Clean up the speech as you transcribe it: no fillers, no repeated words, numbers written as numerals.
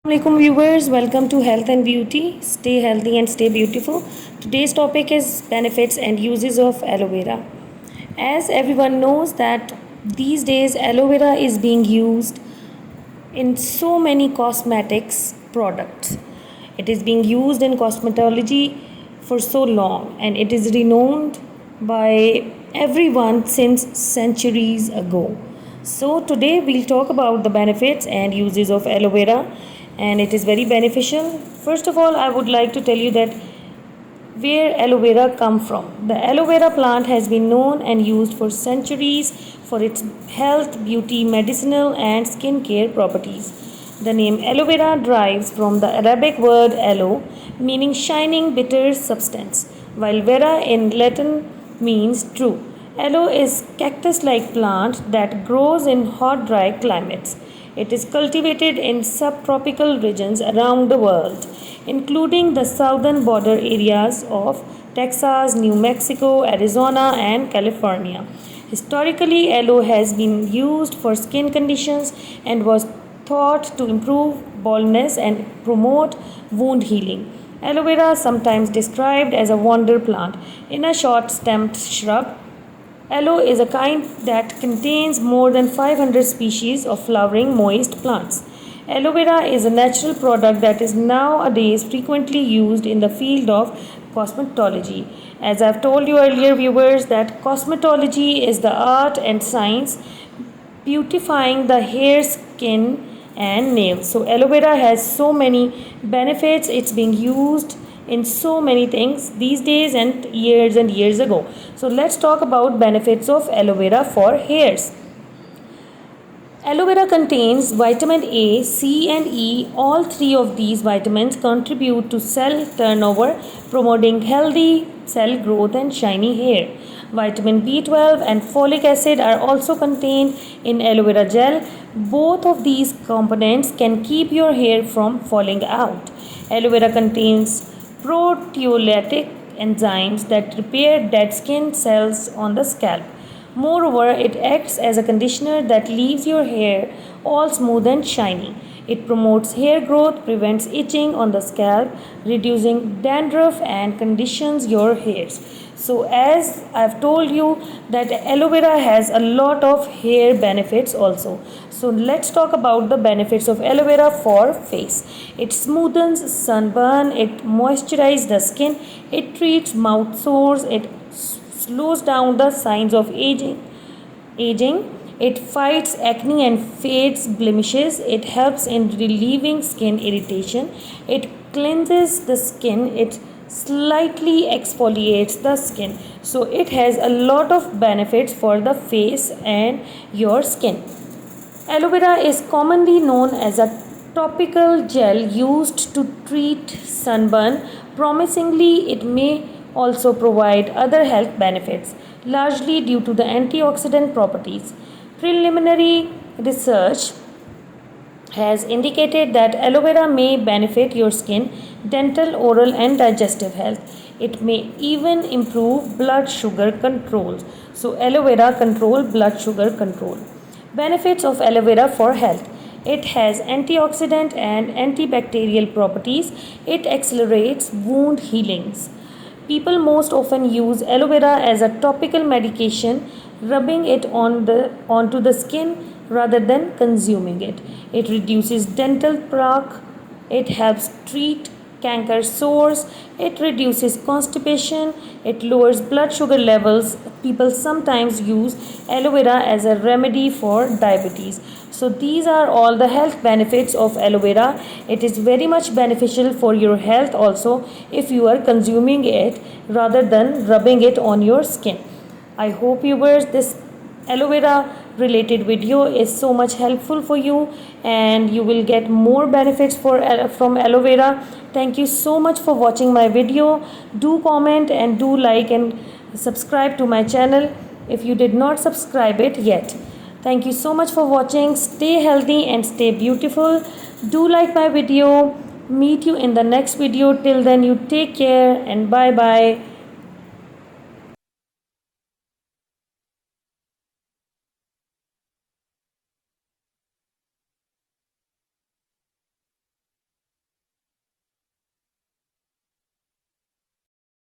Assalamualaikum viewers, welcome to Health and Beauty. Stay healthy and stay beautiful. Today's topic is benefits and uses of aloe vera. As everyone knows that these days aloe vera is being used in so many cosmetics products. It is being used in cosmetology for so long and it is renowned by everyone since centuries ago. So today we'll talk about the benefits and uses of aloe vera, and it is very beneficial. First of all, I would like to tell you that where aloe vera come from. The aloe vera plant has been known and used for centuries for its health, beauty, medicinal and skincare properties. The name aloe vera derives from the Arabic word aloe, meaning shining bitter substance, while vera in Latin means true. Aloe is cactus-like plant that grows in hot dry climates. It is cultivated in subtropical regions around the world, including the southern border areas of Texas, New Mexico, Arizona, and California. Historically, aloe has been used for skin conditions and was thought to improve baldness and promote wound healing. Aloe vera, sometimes described as a wonder plant, in a short stemmed shrub. Aloe is a kind that contains more than 500 species of flowering moist plants. Aloe vera is a natural product that is nowadays frequently used in the field of cosmetology. As I've told you earlier, viewers, that cosmetology is the art and science beautifying the hair, skin, and nails. So, aloe vera has so many benefits. It's being used in so many things these days and years ago. So let's talk about benefits of aloe vera for hairs. Aloe vera contains vitamin A, C and E. All three of these vitamins contribute to cell turnover, promoting healthy cell growth and shiny hair. Vitamin B12 and folic acid are also contained in aloe vera gel. Both of these components can keep your hair from falling out. Aloe vera contains proteolytic enzymes that repair dead skin cells on the scalp. Moreover, it acts as a conditioner that leaves your hair all smooth and shiny. It promotes hair growth, prevents itching on the scalp, reducing dandruff and conditions your hairs. So as I've told you that aloe vera has a lot of hair benefits also. So let's talk about the benefits of aloe vera for face. It smoothens sunburn, it moisturizes the skin, it treats mouth sores, it slows down the signs of aging, it fights acne and fades blemishes, it helps in relieving skin irritation, it cleanses the skin, it slightly exfoliates the skin. So it has a lot of benefits for the face and your skin. Aloe vera is commonly known as a topical gel used to treat sunburn. Promisingly, it may also provide other health benefits, largely due to the antioxidant properties. Preliminary research has indicated that aloe vera may benefit your skin, dental, oral, and digestive health. It may even improve blood sugar control. So, aloe vera control blood sugar control. Benefits of aloe vera for health. It has antioxidant and antibacterial properties. It accelerates wound healings. People most often use aloe vera as a topical medication, rubbing it onto the skin rather than consuming it. It reduces dental plaque. It helps treat canker sores. It reduces constipation. It lowers blood sugar levels. People sometimes use aloe vera as a remedy for diabetes. So these are all the health benefits of aloe vera. It is very much beneficial for your health also if you are consuming it rather than rubbing it on your skin. I hope viewers this aloe vera related video is so much helpful for you and you will get more benefits from aloe vera. Thank you so much for watching my video. Do comment and do like and subscribe to my channel if you did not subscribe it yet. Thank you so much for watching. Stay healthy and stay beautiful. Do like my video. Meet you in the next video. Till then, you take care and bye bye.